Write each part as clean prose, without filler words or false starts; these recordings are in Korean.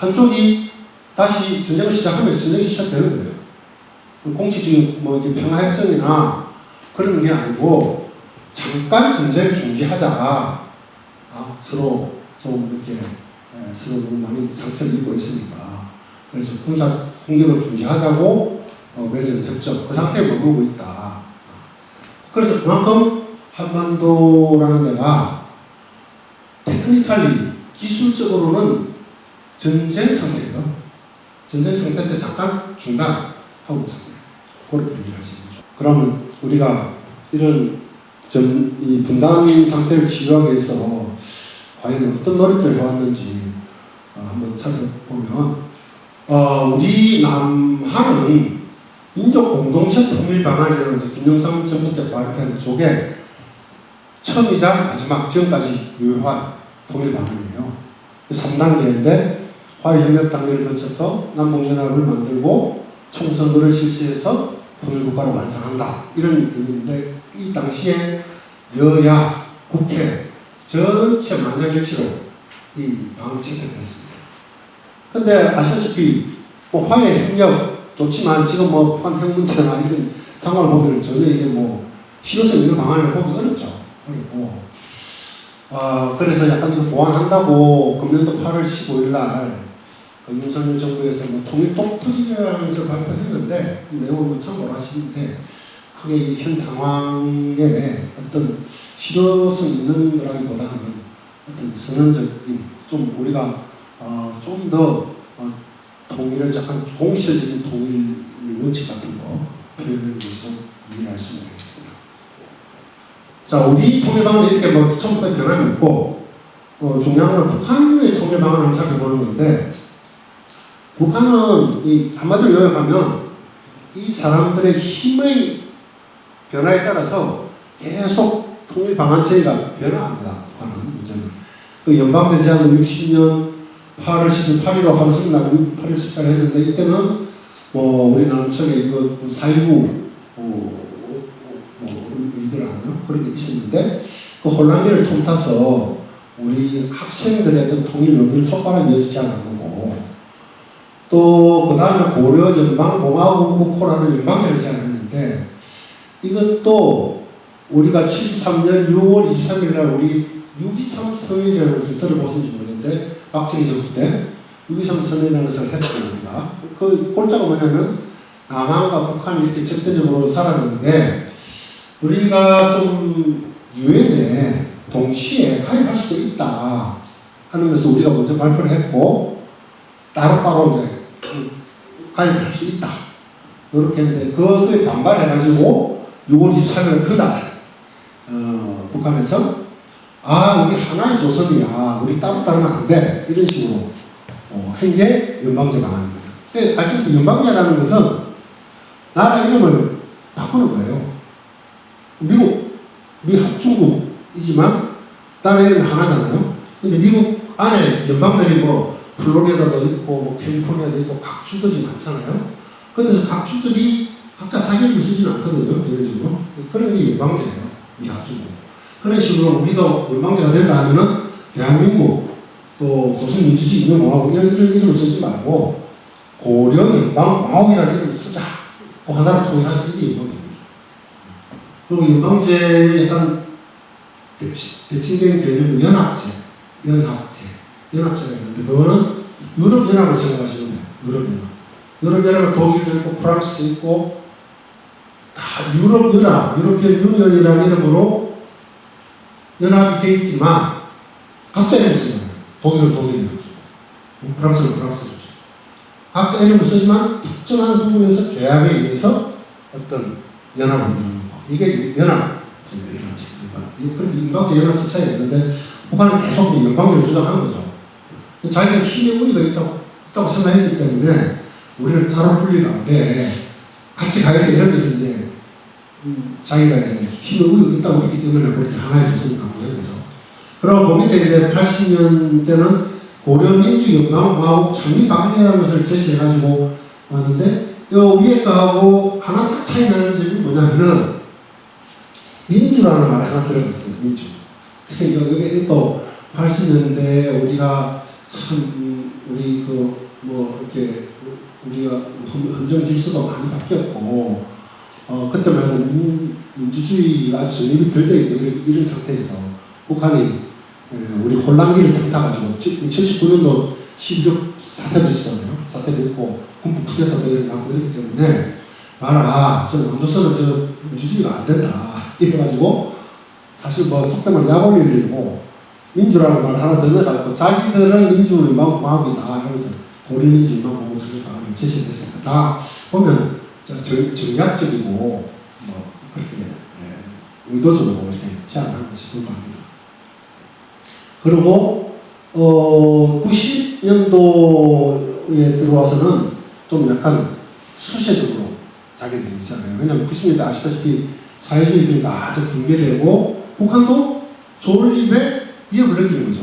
한쪽이 다시 전쟁을 시작하면 전쟁이 시작되는 거예요. 공식적인 뭐 평화협정이나 그런 게 아니고 잠깐 전쟁 중지하자. 서로 좀 이렇게 서로 너무 많이 상처를 입고 있으니까 그래서 군사 공격을 중지하자고 맺은 협정 그 상태에 머물고 있다. 그래서 그만큼 한반도라는 데가 테크니컬리 기술적으로는 전쟁 상태예요. 전쟁 상태 때 잠깐 중단하고 있습니다. 그렇게 얘기를 하시는 거죠. 그러면 우리가 이런 이 분단 상태를 치유하기 위해서 과연 어떤 노력들을 해왔는지 한번 살펴보면 우리 남한은 민족 공동체 통일 방안이라면서 김영삼 정부 때 발표한 쪽에 처음이자 마지막 지금까지 유효한 통일 방안이에요. 3단계인데 화해협력 단계를 거쳐서 남북연합을 만들고 총선거를 실시해서 통일국가를 완성한다. 이런 의미인데 이 당시에 여야, 국회 전체 만장일치로 이 방을 채택했습니다. 근데 아시다시피 뭐 화해협력 좋지만 지금 뭐 북한 핵 문제나 이런 상황을 보면 전혀 이게 뭐 실효성 있는 방안을 보기 어렵죠. 어렵고 그래서 약간 좀 보완한다고 금년도 8월 15일 날 윤석열 정부에서 뭐 통일 독트린이라는 것을 발표했는데 내용을 뭐 참고를 하시는데 크게 이 현 상황에 어떤 실효성 있는 거라기보다는 어떤 선언적인 좀 우리가 좀 더 통일을 약간 공식적인 통일 원칙 같은 거 표현을 위해서 이해하시면 되겠습니다. 자, 우리 통일 방안은 이렇게 뭐 처음부터 변함이 없고 중요한 건 북한의 통일 방안을 항상 해보는 건데 북한은 이 한마디로 요약하면 이 사람들의 힘의 변화에 따라서 계속 통일 방안체계가 변화합니다. 북한은 문제는 그 연방대제하는 60년 8월 18일로 하루 승날 8월 14일 했는데 이때는 뭐 우리 남쪽에 이거 4.19 의거라는 그런 게 있었는데 그 혼란기를 통타서 우리 학생들의 어떤 통일 논의를 촉발하기 위해서 제안한 거고 또 그 다음에 고려 연방공화국호라는 연방제를 제안했는데 이것도 우리가 73년 6월 23일 날 우리 6.23 선언이라는 것을 들어보신지 모르겠는데 박정희 정부 때 6.23 선언이라는 것을 했어요. 우리가 그 골자가 뭐냐면 남한과 북한이 이렇게 적대적으로 살았는데 우리가 좀 유엔에 동시에 가입할 수도 있다 하면서 우리가 먼저 발표를 했고 따로따로 이제 가입할 수 있다 이렇게 했는데 그거에 반발해가지고 6월 23일 그날 북한에서 우리 하나의 조선이야 우리 따로따로는 안 돼 이런 식으로 한 게 연방제 방안입니다. 근데 아시다시피 연방제라는 것은 나라 이름을 바꾸는 거예요. 미국, 미합중국이지만 나라 이름이 하나잖아요. 근데 미국 안에 연방들이 뭐 플로리다도 있고 뭐 캘리포니아도 있고 각 주들이 많잖아요. 그래서 각 주들이 각자 자기 이름을 쓰지는 않거든요. 대외적으로. 그런 게 연방제예요. 미합중국. 그런 식으로 우리도 연방제가 된다 하면은 대한민국 또 조선민주주의 인민공화국 이런 이름을 쓰지 말고 고려 연방공화국이라는 이름을 쓰자. 그 하나를 통일해서 이게 연방제입니다. 그리고 연방제에 약간 대칭된 개념은 연합제가 있는데 그거는 유럽연합을 생각하시면 돼요. 유럽연합은 독일도 있고 프랑스도 있고 다 유럽연합, 유로피언 유니언이라는 이름으로 연합이 되어 있지만 각자 이름을 쓰는 거예요. 독일은 독일 이름을 쓰고 프랑스는 프랑스 이름을 쓰고 각자 이름을 쓰지만 특정한 부분에서 계약에 의해서 어떤 연합을 이루는 거. 이게 연합입니다. 그렇게 연방제 연합제 차이가 있는데 북한은 계속 연방제를 주장하는 거죠. 자기가 힘의 우위가 있다고 생각했기 때문에 우리를 따로 분리가 안 돼. 같이 가야 돼. 이러면서 이제 자기가 이제 힘의 우위가 있다고 했기 때문에 그렇게 하나의 조선을 강조한 거죠. 그러고 보니까 이제 80년대는 고려민주연방공화국 창립방안이라는 것을 제시해가지고 왔는데 요 위에 거하고 하나 딱 차이 나는 점이 뭐냐면은 민주라는 말을 하나 들어봤어요. 민주. 여기 또 80년대 우리가 참 우리 뭐 이렇게 우리가 헌정 질서가 많이 바뀌었고 그때만 해도 민주주의가 전립이 들떠 있는 이런 상태에서 북한이 우리 혼란기를 틈타가지고 79년도 12.6 사태도 있었네요. 사태도 있고 군부 쿠데타도 나고 이렇기 때문에 봐라 저 남조선은 저 민주주의가 안 된다 이래가지고 사실 뭐 속담을 약 올리려고 민주라는 말 하나 더 넣어가지고 자기들은 민주의 마음이다 하면서 고리민주만 보고 마음을 제시했습니다. 다 보면 정략적이고 뭐 그렇게 의도적으로 이렇게 제안한 것이 불가합니다. 그리고 90년도에 들어와서는 좀 약간 수세적으로 자기들이 있잖아요. 왜냐하면 90년대 아시다시피 사회주의들이 다 붕괴되고 북한도 조립에 위협을 느끼는 거죠.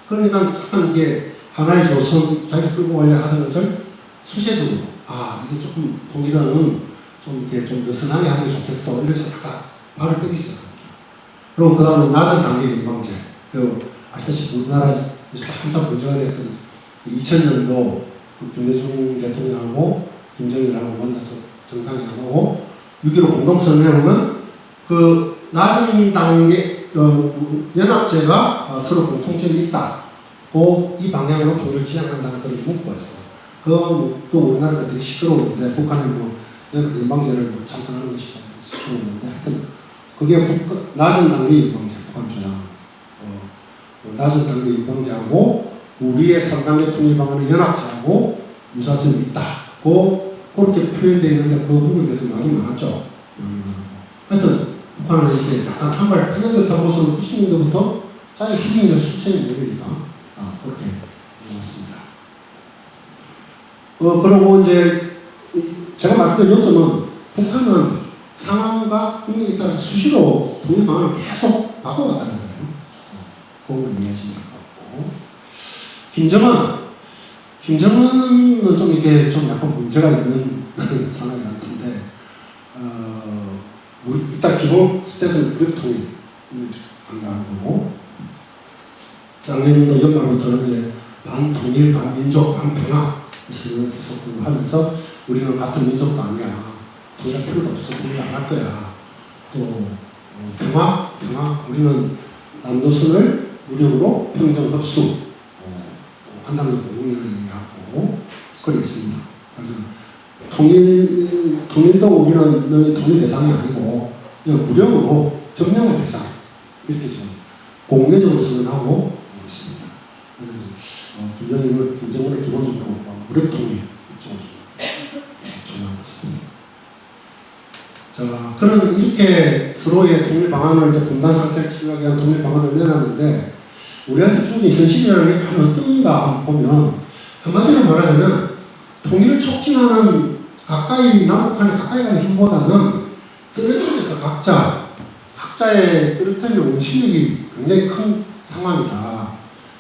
그러니까 약간 이게 하나의 조선 자기 끌고 가려 하던 것을 수세적으로 이게 조금 독일은 좀 이렇게 좀 느슨하게 하는 게 좋겠어 이래서 약간 발을 빼기 시작합니다. 그리고 그 다음에 낮은 단계 연방제 그리고 아시다시피 우리나라에서 한참 문제가 됐던 2000년도 김대중 대통령하고 김정일하고 만나서 정상회담하고 6.15 공동선언에 보면 그 낮은 단계 연합제가 서로 공통점이 있다. 이 방향으로 통일을 지향한다는 그런 문구가 있어요. 또 우리나라가 되게 시끄러웠는데 북한이 뭐 연방제를 뭐 찬성하는 것이 시끄러웠는데 하여튼 그게 낮은 단계 연방제 북한 주장 낮은 단계 연방제하고 우리의 3단계 통일 방안의 연합제하고 유사점이 있다. 그렇게 표현되어 있는데 그 부분에 대해서 말이 많았죠. 하여튼 북한은 이렇게 약간 한발 푸는 듯한 모습을 90년대부터 자기 힘있는 수세의 모델이다. 그렇게 나왔습니다. 그리고 이제 제가 말씀드린 요점은 북한은 상황과 국력에 따라서 수시로 통일 방안을 계속 바꿔갔다는 거예요. 그걸 이해하시면 될 것 같고. 김정은은 좀 이게 좀 약간 문제가 있는 상황이 같은데, 일단 기본 스탯은 그 통일 안 가는 거고, 작년도 연말부터는 이제 반통일, 반민족, 반평화 있으면 계속 하면서 우리는 같은 민족도 아니야. 통일할 필요도 없어. 통일 안 할 거야. 또 평화, 우리는 남조선을 무력으로 평등 흡수 한다는 공약을 얘기하고 그래 있습니다. 그래서 통일도 우리는 너희 통일 대상이 아니고 그냥 무력으로 점령을 대상 이렇게 좀 공개적으로 선언하고 있습니다. 김정은은 기본적으로 무력 통일 이쪽으로 주장하고 있습니다. 자, 그런 이렇게 서로의 통일 방안을 이제 분단 상태를 치유하기 위한 통일 방안을 내놨는데 우리한테 주는 현실이라는 게 과연 어떤가 보면 한마디로 말하자면 통일을 촉진하는 남북한이 가까이 가는 힘보다는 떨어뜨려서 각자의 떨어뜨리는 원심력이 굉장히 큰 상황이다.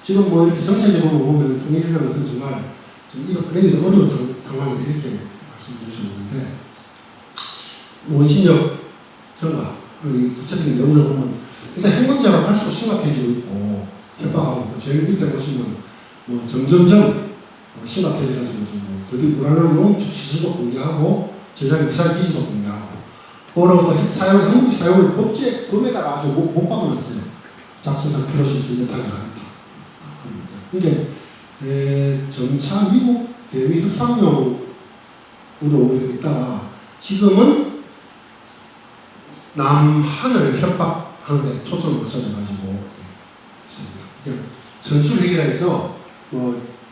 지금 뭐 이렇게 정체적으로 보면 통일이라는 것은 정말 좀 이러기도 어려운 상황이다 이렇게 말씀드리셨는데 원심력 증가 구체적인 내용을 보면 일단 핵문제가 갈수록 심각해지고 있고 협박하고 제일 밑에 보시면 뭐 점점점 심각해져가지고 뭐 드디어 불안한 놈 지시도 공개하고 제작의 미사일 기지도 공개하고 그러고 한국 사용을 법에다가 아주 못 박아놨어요. 작전상 필요시 있는 타가 아니다. 근데 점차 미국 대미 협상용으로 우리가 있다가 지금은 남한을 협박하는데 초점을 맞춰져가지고 있습니다. 전술핵이라 해서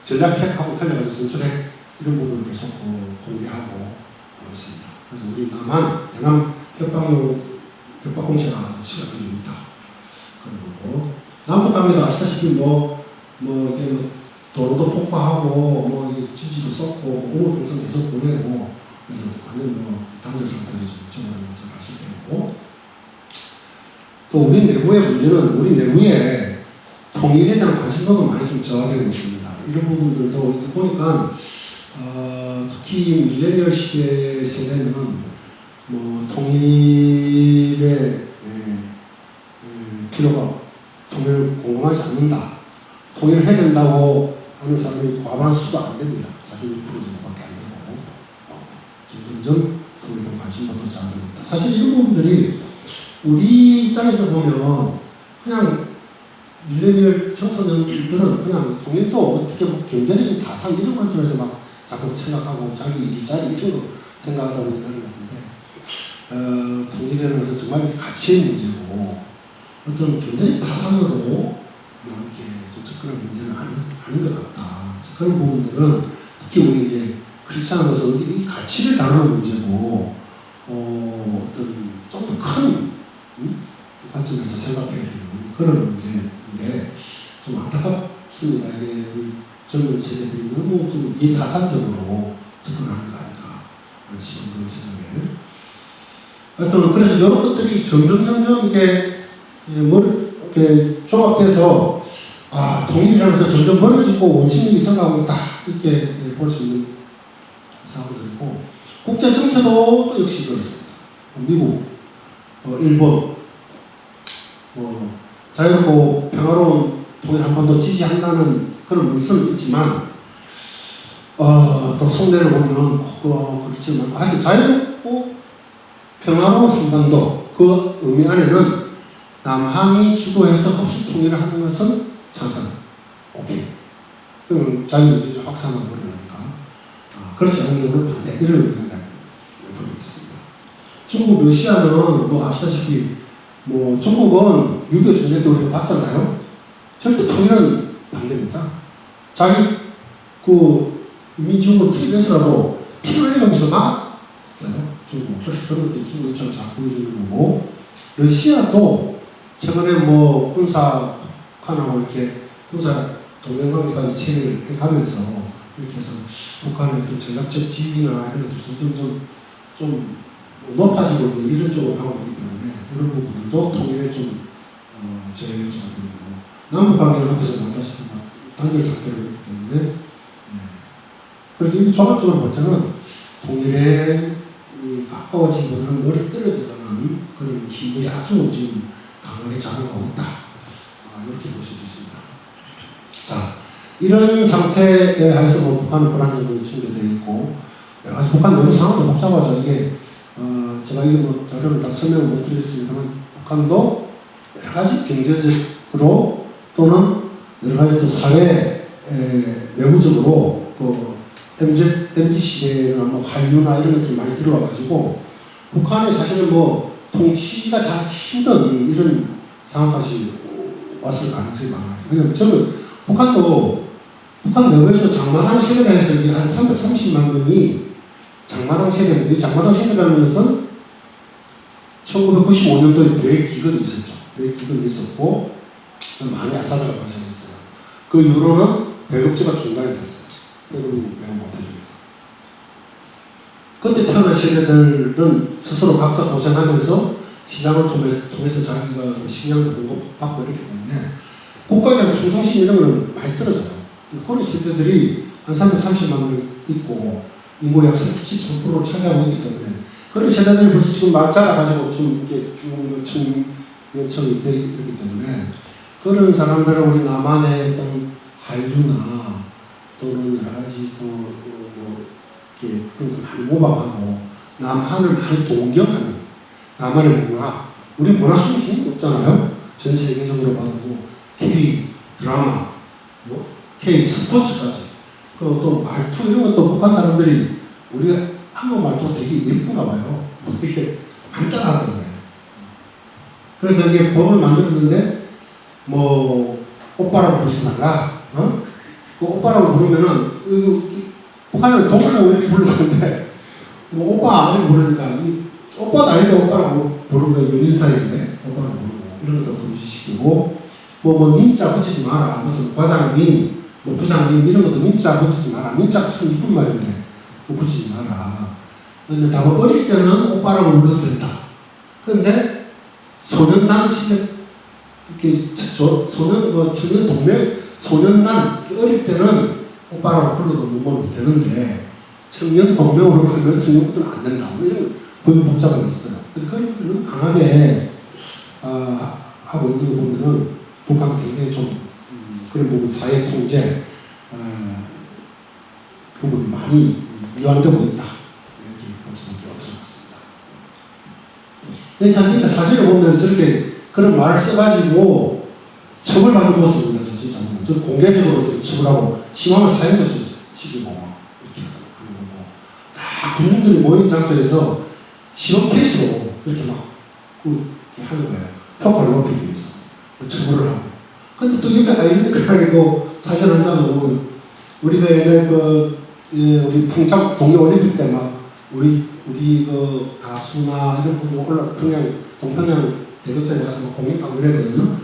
전략핵하고 틀려가지고 전술핵 이런 부분을 계속 공개하고 있습니다. 그래서 우리 대남 협박 공시가 시작되고 있다. 그리고 남북 관계도 아시다시피 도로도 폭파하고 지지도 쏟고 오물풍선 계속 보내고 그래서 완전 단절 상태로 지금 것을 아실 테고 또 우리 내부의 문제는 우리 내부에 통일에 대한 관심도가 많이 좀 저하되고 있습니다. 이런 부분들도 보니까 특히 밀레니얼 시대 세대는 통일의 필요가 통일을 공감하지 않는다. 통일을 해야 된다고 하는 사람이 과반수가 안 됩니다. 46% 정도밖에 안 되고, 점점 통일에 관심부터 작아지고 있다. 사실 이런 부분들이 우리 입장에서 보면 그냥 밀레니얼 청소년들은 그냥 통일도 어떻게 뭐 경제적인 가상 이런 관점에서 막 자꾸 생각하고 자기 일자리 이런 거 생각하다 보니 그런 것 같은데, 통일이라는 것은 정말 가치의 문제고 어떤 경제적 타산으로 뭐 이렇게 좀 접근할 문제는 아닌 것 같다. 그런 부분들은 특히 우리 이제 크리스찬으로서 이 가치를 다루는 문제고, 어떤 좀 더 큰 관점에서 생각해야 되는 그런 문제인데 좀 안타깝습니다. 이게 우리 젊은 세대들이 너무 좀 이해타산적으로 접근하는 거 아닌가 싶은 그런 생각에. 하여튼 그래서 이런 것들이 점점 이게 이렇게 종합돼서 통일이라는 것은 점점 멀어지고 원심력이 생각하고 있다 이렇게 볼 수 있는 상황들이고, 국제 정세도 또 역시 그렇습니다. 미국, 일본, 자유롭고 평화로운 통일 한반도 지지한다는 그런 문서는 있지만, 또 속내를 보면 그렇지만 하여튼 자유롭고 평화로운 한반도 그 의미 안에는 남한이 주도해서 없이 통일을 하는 것은 찬성, 오케이. 그럼 자유민주주의 확산하고 그러니까 그렇지 않은 경우는 반대 이런 의미가 들고 있습니다. 중국, 러시아는 뭐 아시다시피 뭐 중국은 6.25 전쟁 때 우리가 봤잖아요. 절대 통일은 반대입니다. 자기 그 민중을 투입해서라도 피를 흘리면서 막았어요. 중국. 그래서 그런 것들이 중국 입장을 잘 보여주는 거고, 러시아도 최근에 뭐 군사 북한하고 이렇게 군사 동맹관계까지 체계를 해가면서 이렇게 해서 북한의 좀 전략적 지위나 이런 것들이 점점 좀 높아지고 있는 이런 쪽으로 하고 있기 때문에 이런 부분들도 통일에 좀 제외가 되는 거고, 남북 관계는 앞에서 말다시피 단절 상태로 있기 때문에 그래서 이 종합적으로 볼 때는 통일에 가까워지기보다는 멀리 떨어져가는 그런 힘들이 아주 지금 강하게 작용하고 있다. 이렇게 볼 수도 있습니다. 자, 이런 상태에 하여서 뭐 북한은 불안정성이 증대되어 있고, 아직 북한 내부 상황도 복잡하죠. 이게 제가 이거 뭐 자료를 다 설명을 못 드렸습니다만, 북한도 여러 가지 경제적으로 또는 여러 가지 또 사회 내부적으로 MZ 시대에는 뭐 한류나 이런 것들이 많이 들어와가지고 북한이 사실은 뭐 통치가 잘 힘든 이런 상황까지 왔을 가능성이 많아요. 왜냐면 저는 북한 내부에서 장마당 세대라 해서 한 330만 명이 장마당 세대인데, 장마당 세대라는 것은 1995년도에 대기근이 있었죠. 대기근이 있었고 많이 아사자가 발생했어요. 그 이후로는 배급제가 중단이 됐어요. 배급이 매우 못해주니까. 그때 태어난 세대들은 스스로 각자 고생하면서 시장을 통해서 자기가 식량도 공급받고 이렇기 때문에 국가에 대한 충성심 이런 거는 많이 떨어져요. 그런 세대들이 한 330만 명 있고 인구 약 13%를 차지하고 있기 때문에 그런 세대들이 벌써 지금 막 자라가지고 좀 이렇게 중년층이 되기 때문에 그런 사람들은 우리 남한의 어떤 한류나 또는 여러 가지 또 뭐 이렇게 그런 걸 많이 모방하고 남한을 많이 동경하는 남한의 문화, 우리 문화 수는 굉장히 높잖아요. 전 세계적으로 봐도 K 드라마, 뭐 K 스포츠까지, 또 말투 이런 것도 북한 사람들이 우리가 한국 말투가 되게 예쁜가 봐요. 이렇게 많이 따라하더라고요. 그래서 이게 법을 만들었는데 뭐 오빠라고 부르지 말라, 그 오빠라고 부르면은 북한은 동무 이렇게 부르는데 뭐 오빠 이렇게 부르니까 오빠도 아닌데 오빠라고 부르는 거 연인 사이인데 오빠라고 부르고 이런 것도 금지시키고, 뭐 민자 붙이지 마라, 무슨 과장님, 뭐 부장님 이런 것도 민자 붙이지 마라. 민자 붙이면 이쁜 말인데 뭐 붙이지 마라. 그런데 다만 어릴 때는 오빠라고 불러도 된다. 그런데 소년단 시대 이렇게 청년 동맹 소년단 어릴 때는 오빠라고 불러도 못 되는데 청년 동맹으로 그러면 청년들은 안 된다. 이런 법이 복잡하게 있어요. 그래서 그런 것들은 강하게 하고 있는 거 보면은 북한은 굉장히 좀 그런 부분 사회 통제, 부분이 많이 이완되고 있다. 이렇게 볼 수밖에 없을 것 같습니다. 사진을 보면 저렇게 그런 말을 써가지고 처벌받는 모습을 진짜 좀 공개적으로 처벌하고 심하면 사형도 시키고 이렇게 하는 거고, 다 군인들이 모인 장소에서 실험 케이스로 이렇게 막 이렇게 하는 거예요. 효과를 높이기 위해서 처벌을 하고. 근데 또 이렇게 아이러니컬하고 사진 한 장을 보면 우리가 옛날 우리 평창 동계올림픽 때 막 우리 그 가수나 이런 분들 평양 동평양 대극장에 가서 막 공연 가고 이랬거든요.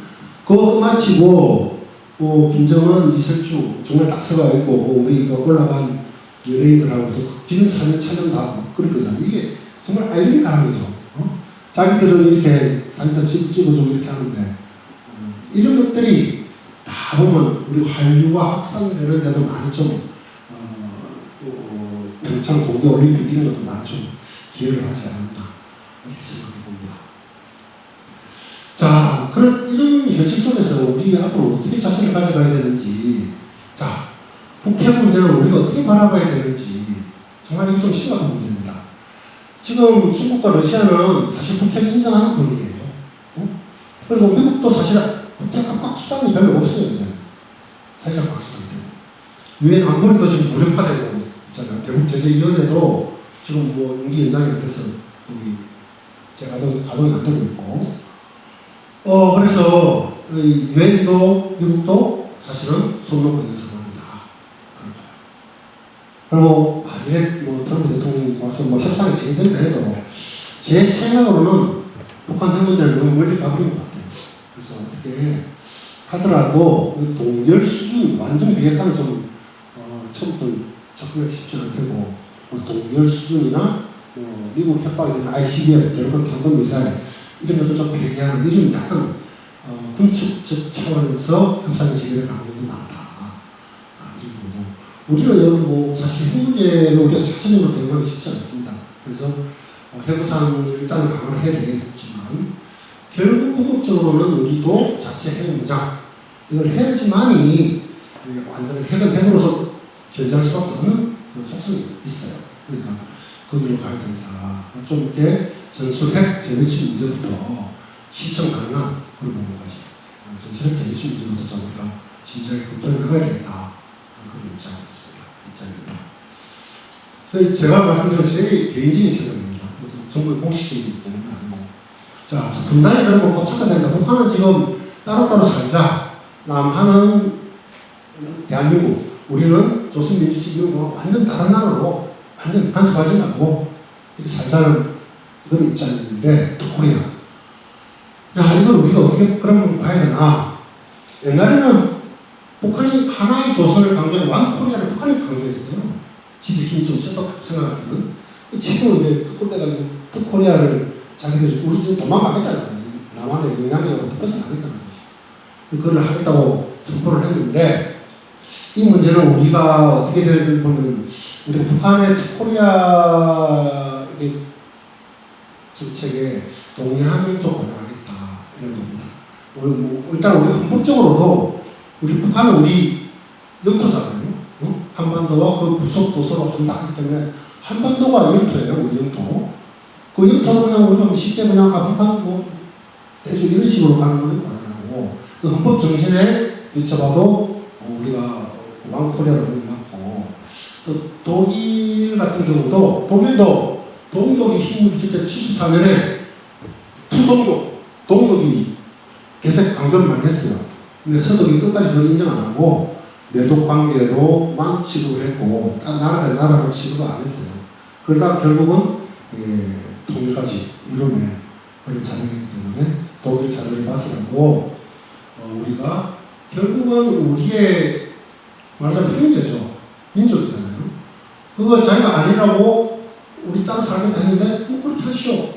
그거 마치고 김정은, 이설주 정말 딱 서가 있고 우리 올라간 연예인들하고 기념 사진 촬영도 그럴 거잖아요. 이게 정말 아이러니컬한 거죠. 자기들은 이렇게 사진도 찍어주고 이렇게 하는데 이런 것들이 다 보면 우리 한류가 확산되는 데도 많이 좀 평창 동계올림픽 이런 것도 많이 좀 기여를 하지 않았나 이렇게 생각해 봅니다. 자, 이런 현실 속에서 우리 앞으로 어떻게 자신을 가져가야 되는지, 자, 북핵 문제를 우리가 어떻게 바라봐야 되는지 정말 이게 좀 심각한 문제입니다. 지금 중국과 러시아는 사실 북핵 인정하는 분위기예요. 그리고 미국도 사실 북핵 압박 수단이 별로 없어요. 이제 사실 압박 수단. 유엔 안보리도 지금 무력화되고 있잖아요. 대북 제재위원회도 지금 뭐 임기 연장이 안 돼서 가동이 안 되고 있고. 그래서 유엔도 미국도 사실은 손 놓고 있는 상황이다. 그리고 만일에 트럼프 대통령이 와서 협상이 진행된다 해도 제 생각으로는 북한 핵 문제를 너무 멀리 가버린 것 같아요. 그래서 어떻게 하더라도 동결 수준 완전 비핵화는 좀 처음부터 접근하기 쉽지 않고 동결 수준이나 미국 협박이 되는 ICBM, 여러분 탄도미사일 이런 것도 좀 배제하는 이런 약간 군축적 차원에서 협상이 진행될 가능성도 많다. 우리는 사실 핵 문제로 우리가 자체적으로 대응하기 쉽지 않습니다. 그래서 핵우산을 일단 강화를 해야 되겠지만 결국 궁극적으로는 우리도 자체 핵 무장 이걸 해야지만이 완전히 핵은 핵으로서 견제할 수밖에 없는 속성이 있어요. 그러니까 거기로 가야 됩니다. 좀 이렇게 전술핵 재배치 문제부터 시청 가능한 그런 부분까지 전술핵 재배치 문제부터 좀 우리가 진작에 검토해 나가야 되겠다. 그런 입장입니다. 제가 말씀드린 제 개인적인 생각입니다. 무슨 정부의 공식적인 입장은 아니고. 자, 분단이 그런 거 고쳐야 된다. 북한은 지금 따로따로 살자. 남한은 대한민국, 우리는 조선민주주의고 완전 다른 나라로 완전 간섭하지 말고 이렇게 살자는 그런 입장인데, 코리아. 야, 이걸 우리가 어떻게 그런 걸 봐야 되나. 옛날에는 북한이 하나의 조선을 강조해, 완 코리아를 북한이 강조했어요. 지들 힘이 좀 세다고 생각하거든. 지금 이제 그때가 코리아를 자기들이 우리 지금 도망가겠다는 거지. 남한의 영향력으로 벗어나겠다는 거지. 그걸 하겠다고 선포를 했는데, 이 문제는 우리가 어떻게 될지 보면, 우리가 북한의 코리아 정책에 동의하면 좀 권하겠다. 이런 겁니다. 일단 우리 헌법적으로도 우리 북한은 우리 영토잖아요. 한반도와 그 부속도 서로 한다 하기 때문에 한반도가 영토예요. 우리 영토. 그 영토를 그냥 우리가 쉽게 그냥 북한 대충 이런 식으로 가는 건 권하고, 그 헌법 정신에 비춰봐도 우리가 왕코리아로 맞고, 또 독일 같은 경우도 독일도 동독이 힘을 붙일 때 74년에 동독이 개색 강조를 많이 했어요. 근데 서독이 끝까지 그걸 인정 안 하고 내독 관계로만 취급을 했고 나라 대 나라로 취급을 안 했어요. 그러다 결국은 통일까지 이루어낸 그런 사례이기 때문에 독일 사례를 봤으라고 우리가 결국은 우리의 말하자면 형제죠. 민족이잖아요. 그거 자기가 아니라고 우리 따로 살겠다 했는데 그렇게 하시오.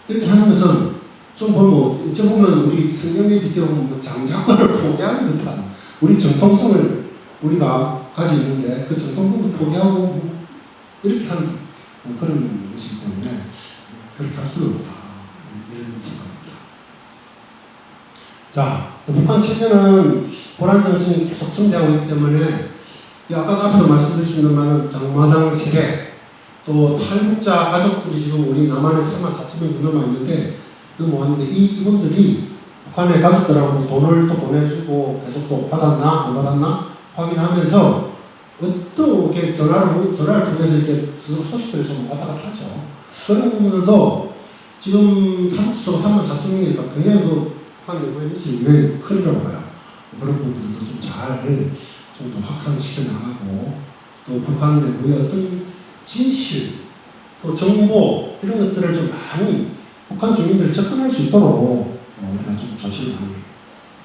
이렇게 하는 것은 좀 보면 어찌 보면 우리 성경에 비교하면 장자권을 포기하는 듯한 우리 정통성을 우리가 가지고 있는데 그 정통성도 포기하고 이렇게 하는 그런 것이기 때문에 그렇게 할 수는 없다. 이런 생각입니다. 자, 북한 체제는 보란 정신이 계속 존재하고 있기 때문에 아까 앞에도 말씀드렸습니다만 장마당 세대 또 탈북자 가족들이 지금 우리 남한에 34,000명 정도만 있는데 넘어왔는데 이분들이 북한의 가족들하고 돈을 또 보내주고 계속 또 받았나 안 받았나 확인하면서 어떻게 전화를 통해서 이렇게 소식들을 좀 왔다 갔다 하죠. 그런 부분들도 지금 탈북자가 34,000명이니까 굉장히 북한 내부의 미칠 왜 큰이라고 봐요. 그런 부분들도 좀 잘 좀 더 확산시켜 나가고 또 북한 내부의 어떤 진실 또 정보 이런 것들을 좀 많이 북한 주민들이 접근할 수 있도록 우리가 좀 조치를 많이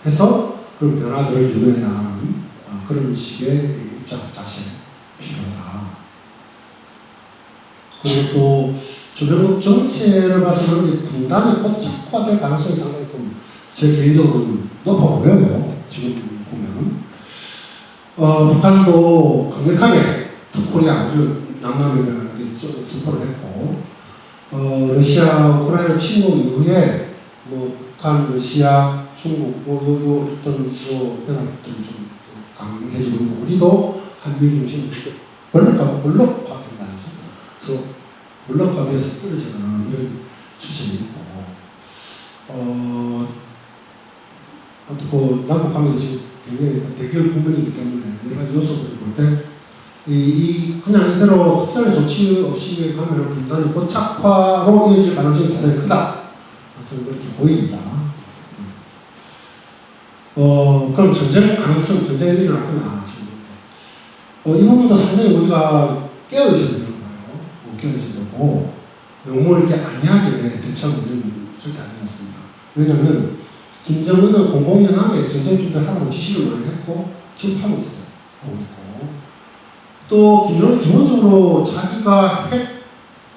해서 그런 변화들을 유도해 나가는 그런 식의 입장 자세 필요하다. 그리고 또 주변국 정세를 봐서는 분단이 고착화될 가능성이 상당히 제 개인적으로는 높아 보여요. 지금 보면 북한도 강력하게 투코리아 남남이라는 게 선포를 했고 러시아 우크라이나 침공 이후에 북한, 러시아, 중국 어떤 대단들이 좀 강해지고 있고 우리도 한미 중심 블록화된다. 그래서 블록화돼서 떨어지는 이런 추세이 있고 아무튼 남북 관계도 지금 굉장히 대결 국면이기 때문에 여러 가지 요소들을 볼 때 그냥 이대로 특별한 조치 없이 가면 분단이 고착화로 이어질 가능성이 대단히 크다. 그래서 그렇게 보입니다. 그럼 전쟁 가능성, 전쟁이 일어났구나. 이 부분도 상당히 우리가 깨어있어야 되는 거예요. 깨어있어야 되고, 너무 이렇게 안이하게 대처하는 문제는 절대 아닌 것 같습니다. 왜냐하면, 김정은은 공공연하게 전쟁 준비를 하라고 지시를 많이 했고, 지금 하고 있어요. 하고 있고. 또, 김정은 기본적으로 자기가 핵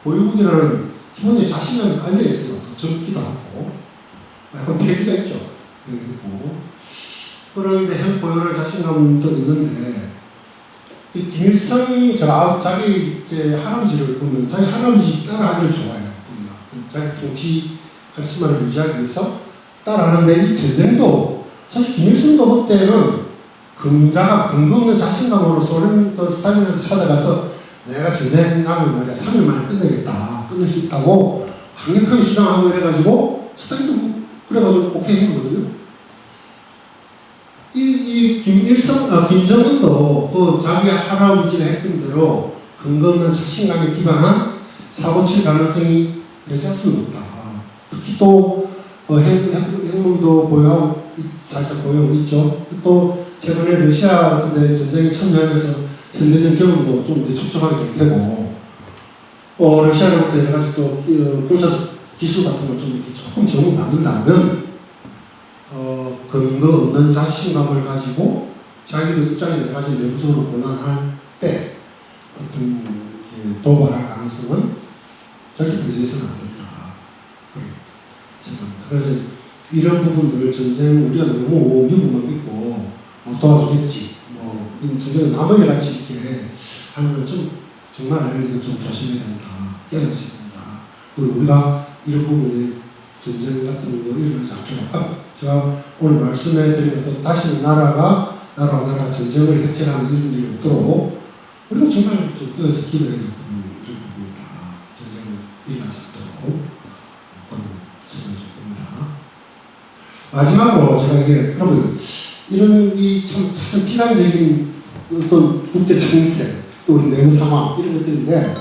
보유국이라는 기본적인 자신감이 깔려있어요. 젊기도 하고, 약간 패기가 있죠. 있고. 그런데 핵 보유를 자신감도 있는데, 이 김일성 자기 이제 할아버지를 보면 자기 할아버지 따라하기를 좋아해요. 자기 통치 카리스마를 유지하기 위해서 따라하는데 이 전쟁도 사실 김일성도 그때는 근거 없는 자신감으로 소련 스탈린한테 찾아가서 내가 전쟁 나면 말이야 3일 만에 끝내겠다. 끝낼 수 있다고 강력하게 주장하고 이래가지고 스탈린도 그래가지고 오케이 했거든요. 김정은도 자기 할아버지가 했던 대로 근거 없는 자신감에 기반한 사고 칠 가능성이 배제할 수는 없다. 특히 또 핵무기도 보유하고 살짝 보유하고 있죠. 또 최근에 러시아 같은 데 전쟁에 참여하면서 현대적 경험도 좀 축적하게 될 테고 러시아로부터 여러 가지 또 군사적 기술 같은 걸 좀 이렇게 조금 적응 받는다면 근거 없는 자신감을 가지고 자기도 입장에 여러 가지 내부적으로 고난할 때 어떤 도발할 가능성은 절대 배제해서는 안 된다. 그래서 이런 부분들을 전쟁 우리가 너무 미국만 믿고 도와주겠지. 전쟁은 남의 같이 이렇게 하는 건 좀 정말 이거 좀 조심해야 된다. 깨어있어야 된다. 그리고 우리가 이런 부분에 전쟁 같은 거 일어나지 않도록 제가 오늘 말씀해 드린 것도 다시 나라가 전쟁을 해체하는 이런 일이 없도록 우리가 정말 좀 깨어서 기도해야 될 부분이 이런 부분이다. 전쟁을 일어나지 않도록 그런 생각이 좀 듭니다. 마지막으로 제가 이게 여러분 이런 참 사실 비관적인 어떤 국제 정세 또 우리 내부 상황 이런 것들인데